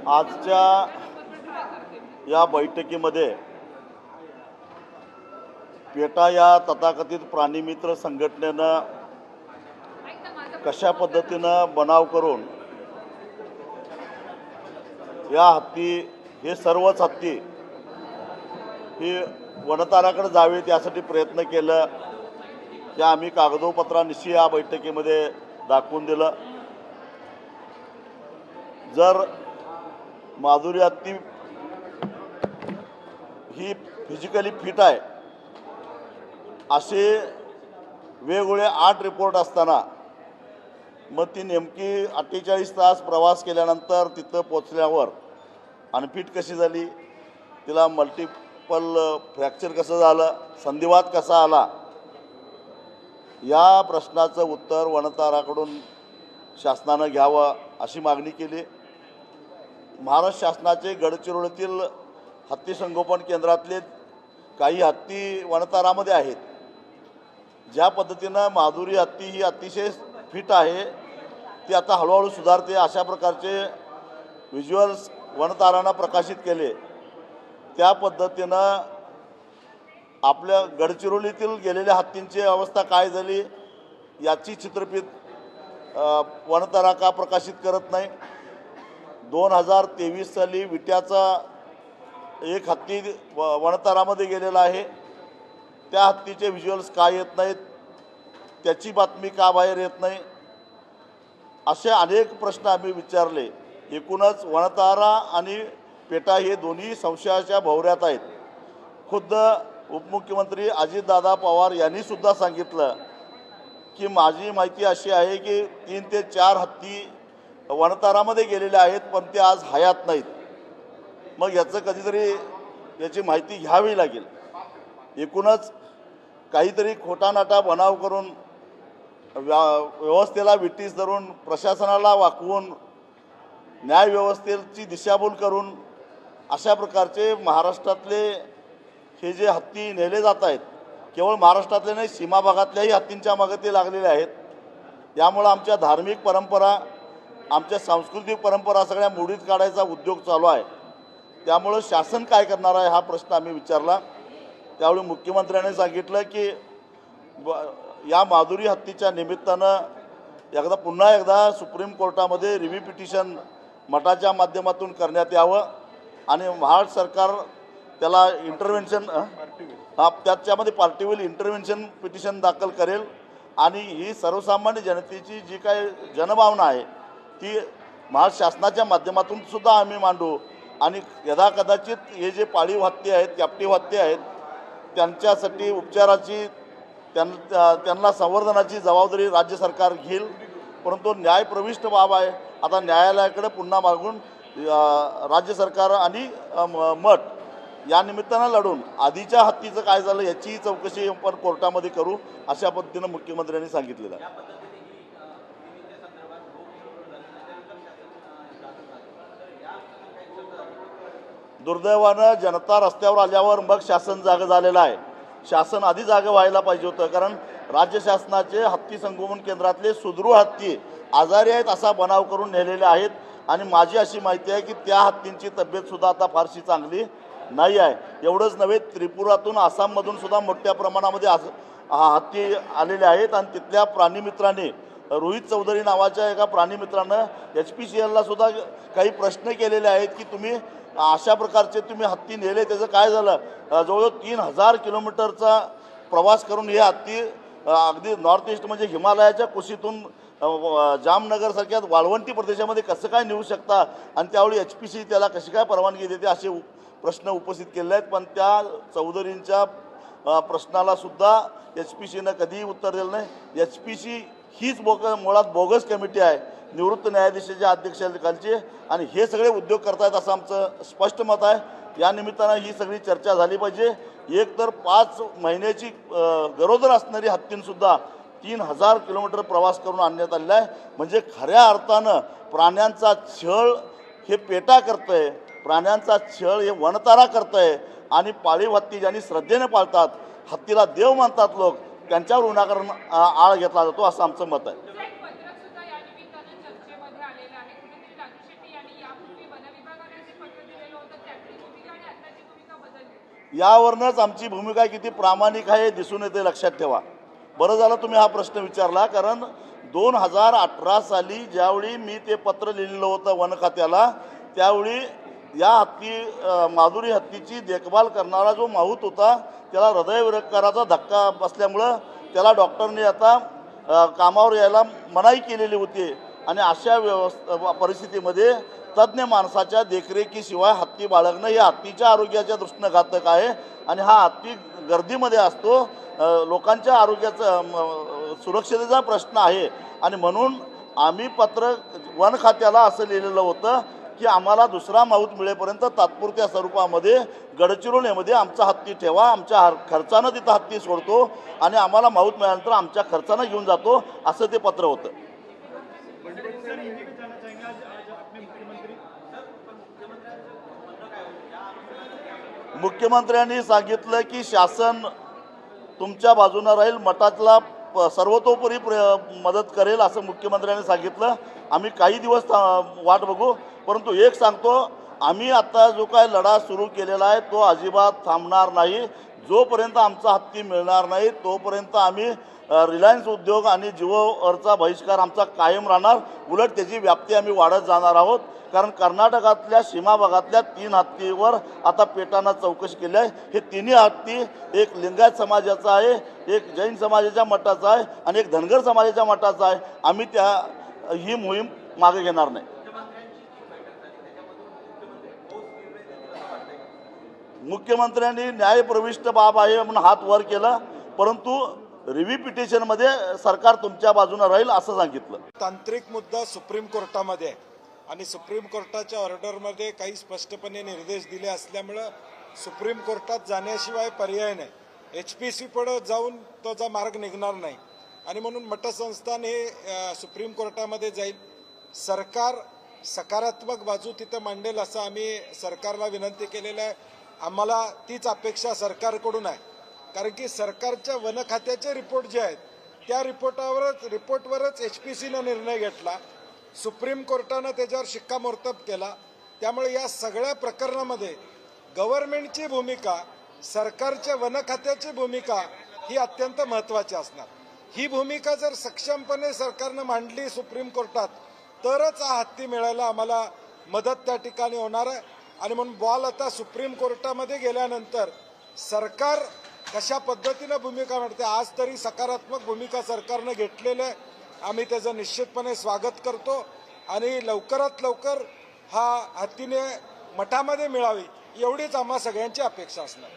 आजच्या या बैठकीमध्ये पेटा या तथाकथित प्राणीमित्र संघटनेनं कशा पद्धतीनं बनाव करून या हत्ती हे सर्वच हत्ती ही वनताराकडे जावेत यासाठी प्रयत्न केलं त्या आम्ही कागदोपत्रानिशी या बैठकीमध्ये दाखवून दिलं। जर माधुरी हत्ती ही फिजिकली फिट आहे असे वेगवेगळे 8 रिपोर्ट असताना मग ती नेमकी 48 तास प्रवास केल्यानंतर तिथं पोचल्यावर अनफिट कशी झाली, तिला मल्टिपल फ्रॅक्चर कसं झालं, संधिवात कसा आला, या प्रश्नाचं उत्तर वनताराकडून शासनानं घ्यावं अशी मागणी केली। महाराष्ट्र शासनाचे गडचिरोलीतील हत्ती संगोपन केंद्रातले काही हत्ती वनतारामध्ये आहेत। ज्या पद्धतीनं माधुरी हत्ती ही अतिशय फिट आहे, ती आता हळूहळू सुधारते अशा प्रकारचे व्हिज्युअल्स वनतारानं प्रकाशित केले। त्या पद्धतीनं आपल्या गडचिरोलीतील गेलेल्या हत्तींची अवस्था काय झाली याची चित्रफित वनतारा का प्रकाशित करत नाही। 2023 साली विट्याचा एक हत्ती वनतारामध्ये गेलेला आहे, त्या हत्तीचे व्हिज्युअल्स का येत नाहीत, त्याची बातमी का बाहेर येत नाही, असे अनेक प्रश्न आम्ही विचारले। एकूणच वनतारा आणि पेटा हे दोन्ही संशयाच्या भोवऱ्यात आहेत। खुद्द उपमुख्यमंत्री अजितदादा पवार यांनी सुद्धा सांगितलं की माझी माहिती अशी आहे की 3 ते 4 हत्ती वनतारामध्ये गेलेले आहेत पण ते आज हयात नाहीत। मग याचं कधीतरी याची माहिती घ्यावी लागेल। एकूणच काहीतरी खोटानाटा बनाव करून व्यवस्थेला विटीस धरून प्रशासनाला वाकवून न्यायव्यवस्थेची दिशाभूल करून अशा प्रकारचे महाराष्ट्रातले हे जे हत्ती नेले जात आहेत, केवळ महाराष्ट्रातले नाही सीमा भागातल्याही हत्तींच्या मागे ते लागलेले आहेत। यामुळे आमच्या धार्मिक परंपरा, आमच्या सांस्कृतिक परंपरा सगळ्या मोडीत काढायचा उद्योग चालू आहे। त्यामुळे शासन काय करणार आहे हा प्रश्न आम्ही विचारला। त्यावेळी मुख्यमंत्र्यांनी सांगितलं की या माधुरी हत्तीच्या निमित्तानं पुन्हा एकदा सुप्रीम कोर्टामध्ये रिव्ह्यू पिटिशन मठाच्या माध्यमातून करण्यात यावं आणि महाराष्ट्र सरकार त्याला इंटरव्हेन्शन त्याच्यामध्ये पार्टीवेल इंटरव्हेन्शन पिटिशन दाखल करेल आणि ही सर्वसामान्य जनतेची जी काय जनभावना आहे ती महाराष्ट्र शासनाच्या माध्यमातून सुद्धा आम्ही मांडू आणि यदाकदाचित हे जे पाळीव हत्ती आहेत, कॅप्टिव्ह हत्ती आहेत, त्यांच्यासाठी उपचाराची त्यांना संवर्धनाची जबाबदारी राज्य सरकार घेईल। परंतु न्यायप्रविष्ट बाब आहे, आता न्यायालयाकडे पुन्हा मागून राज्य सरकार आणि मठ या निमित्तानं लढून आधीच्या हत्तीचं काय झालं याची चौकशी आपण कोर्टामध्ये करू अशा पद्धतीनं मुख्यमंत्र्यांनी सांगितलेलं आहे। दुर्दैवानं जनता रस्त्यावर आल्यावर मग शासन जागं झालेलं आहे। शासन आधी जागं व्हायला पाहिजे होतं, कारण राज्य शासनाचे हत्ती संगोपन केंद्रातले सुदृढ हत्ती आजारी आहेत असा बनाव करून नेलेले आहेत आणि माझी अशी माहिती आहे की त्या हत्तींची तब्येतसुद्धा आता फारशी चांगली नाही आहे। एवढंच नव्हे, त्रिपुरातून आसाममधून सुद्धा मोठ्या प्रमाणामध्ये हत्ती आलेले आहेत आणि तिथल्या प्राणीमित्रांनी रोहित चौधरी नावाच्या एका प्राणीमित्रानं HPCLला सुद्धा काही प्रश्न केलेले आहेत की तुम्ही अशा प्रकारचे तुम्ही हत्ती नेले, त्याचं काय झालं। जवळजवळ 3000 किलोमीटरचा प्रवास करून हे हत्ती अगदी नॉर्थ ईस्ट म्हणजे हिमालयाच्या कुशीतून जामनगरसारख्या वाळवंटी प्रदेशामध्ये कसं काय नेऊ शकता आणि त्यावेळी HPC त्याला कशी काय परवानगी देते असे प्रश्न उपस्थित केले आहेत। पण त्या चौधरींच्या प्रश्नाला सुद्धा HPCनं कधीही उत्तर दिलं नाही। HPC हीच मुळात बोगस कमिटी आहे निवृत्त न्यायाधीशाच्या अध्यक्षतेखालची आणि हे सगळे उद्योग करतायत असं आमचं स्पष्ट मत आहे। या निमित्तानं ही सगळी चर्चा झाली पाहिजे। एक तर 5 महिन्याची गरोदर असणारी हत्तींसुद्धा 3000 किलोमीटर प्रवास करून आणण्यात आलेला आहे। म्हणजे खऱ्या अर्थानं प्राण्यांचा छळ हे पेटा करतंय, प्राण्यांचा छळ हे वनतारा करतंय आणि पाळीव हत्ती ज्यांनी श्रद्धेने पाळतात, हत्तीला देव मानतात लोक, त्यांच्यावर विनाकारण आळ घेतला जातो असं आमचं मत आहे। यावरूनच आमची भूमिका किती प्रामाणिक आहे हे दिसून येते, लक्षात ठेवा. बरं झालं तुम्ही हा प्रश्न विचारला, कारण 2018 साली ज्यावेळी मी ते पत्र लिहिलेलं होतं वन खात्याला, त्यावेळी या माधुरी हत्तीची देखभाल करणारा जो माहूत होता त्याला हृदयविकाराचा धक्का बसल्यामुळं त्याला डॉक्टरने आता कामावर यायला मनाई केलेली होती. आणि अशा परिस्थितीमध्ये तज्ज्ञ माणसाच्या देखरेखीशिवाय हत्ती बाळगणं हे हत्तीच्या आरोग्याच्या दृष्टीनं घातक आहे. आणि हा हत्ती गर्दीमध्ये असतो, लोकांच्या आरोग्याचा सुरक्षतेचा प्रश्न आहे. आणि म्हणून आम्ही पत्र वन खात्याला असं लिहिलेलं होतं की आम्हाला दुसरा माहूत मिळेपर्यंत तात्पुरत्या स्वरूपामध्ये गडचिरोलीमध्ये आमचा हत्ती ठेवा, आमच्या खर्चानं तिथं हत्ती सोडतो आणि आम्हाला माहूत मिळाल्यानंतर आमच्या खर्चानं घेऊन जातो, असं ते पत्र होतं. मुख्यमंत्र्यांनी सांगितलं की शासन तुमच्या बाजूनं राहील, मठातला सर्वतोपरी मदत करेल असं मुख्यमंत्र्यांनी सांगितलं. आम्ही काही दिवस वाट बघू, परंतु एक सांगतो, आम्ही आता जो काय लढा सुरू केलेला आहे तो अजिबात थांबणार नाही. जोपर्यंत आमचा हत्ती मिळणार नाही तोपर्यंत आम्ही रिलायन्स उद्योग आणि जिओवरचा बहिष्कार आमचा कायम राहणार. उलट त्याची व्याप्ती आम्ही वाढत जाणार आहोत, कारण कर्नाटकातल्या सीमा भागातल्या 3 हत्तीवर आता पेटानं चौकशी केली आहे. हे तिन्ही हत्ती एक लिंगायत समाजाचा आहे, एक जैन समाजाच्या मठाचा आहे आणि एक धनगर समाजाच्या मठाचा आहे. आम्ही ही मोहीम मागे घेणार नाही. मुख्यमंत्र्यांनी न्यायप्रविष्ट बाब आहे म्हणून हात वर केला, परंतु रिव्ह्यू पिटिशनमध्ये सरकार तुमच्या बाजूने राहील असं सांगितलं. तांत्रिक मुद्दा सुप्रीम कोर्टामध्ये आहे आणि सुप्रीम कोर्टाच्या ऑर्डरमध्ये काही स्पष्टपणे निर्देश दिले असल्यामुळं सुप्रीम कोर्टात जाण्याशिवाय पर्याय नाही. HPC पुढे जाऊन त्याचा मार्ग निघणार नाही आणि म्हणून मठसंस्थान हे सुप्रीम कोर्टामध्ये जाईल. सरकार सकारात्मक बाजू तिथं मांडेल असं आम्ही सरकारला विनंती केलेलं आहे. आम्हाला तीच अपेक्षा सरकारकडून आहे, कारण की सरकारच्या वन खात्याचे रिपोर्ट जे आहेत त्या रिपोर्टवरच HPCनं निर्णय घेतला, सुप्रीम कोर्टानं त्याच्यावर शिक्कामोर्तब केला. त्यामुळे या सगळ्या प्रकरणामध्ये गव्हर्नमेंटची भूमिका, सरकारच्या वन खात्याची भूमिका ही अत्यंत महत्त्वाची असणार. ही भूमिका जर सक्षमपणे सरकारनं मांडली सुप्रीम कोर्टात तरच हा हत्ती मिळायला आम्हाला मदत त्या ठिकाणी होणार आहे. आणि म्हणून बॉल आता सुप्रीम कोर्टामध्ये गेल्यानंतर सरकार कशा पद्धतीनं भूमिका मांडते, आज तरी सकारात्मक भूमिका सरकारनं घेतलेलं आहे. आम्ही त्याचं निश्चितपणे स्वागत करतो आणि लवकरात लवकर हा हत्तीने मठामध्ये मिळावी एवढीच आम्हा सगळ्यांची अपेक्षा असणार.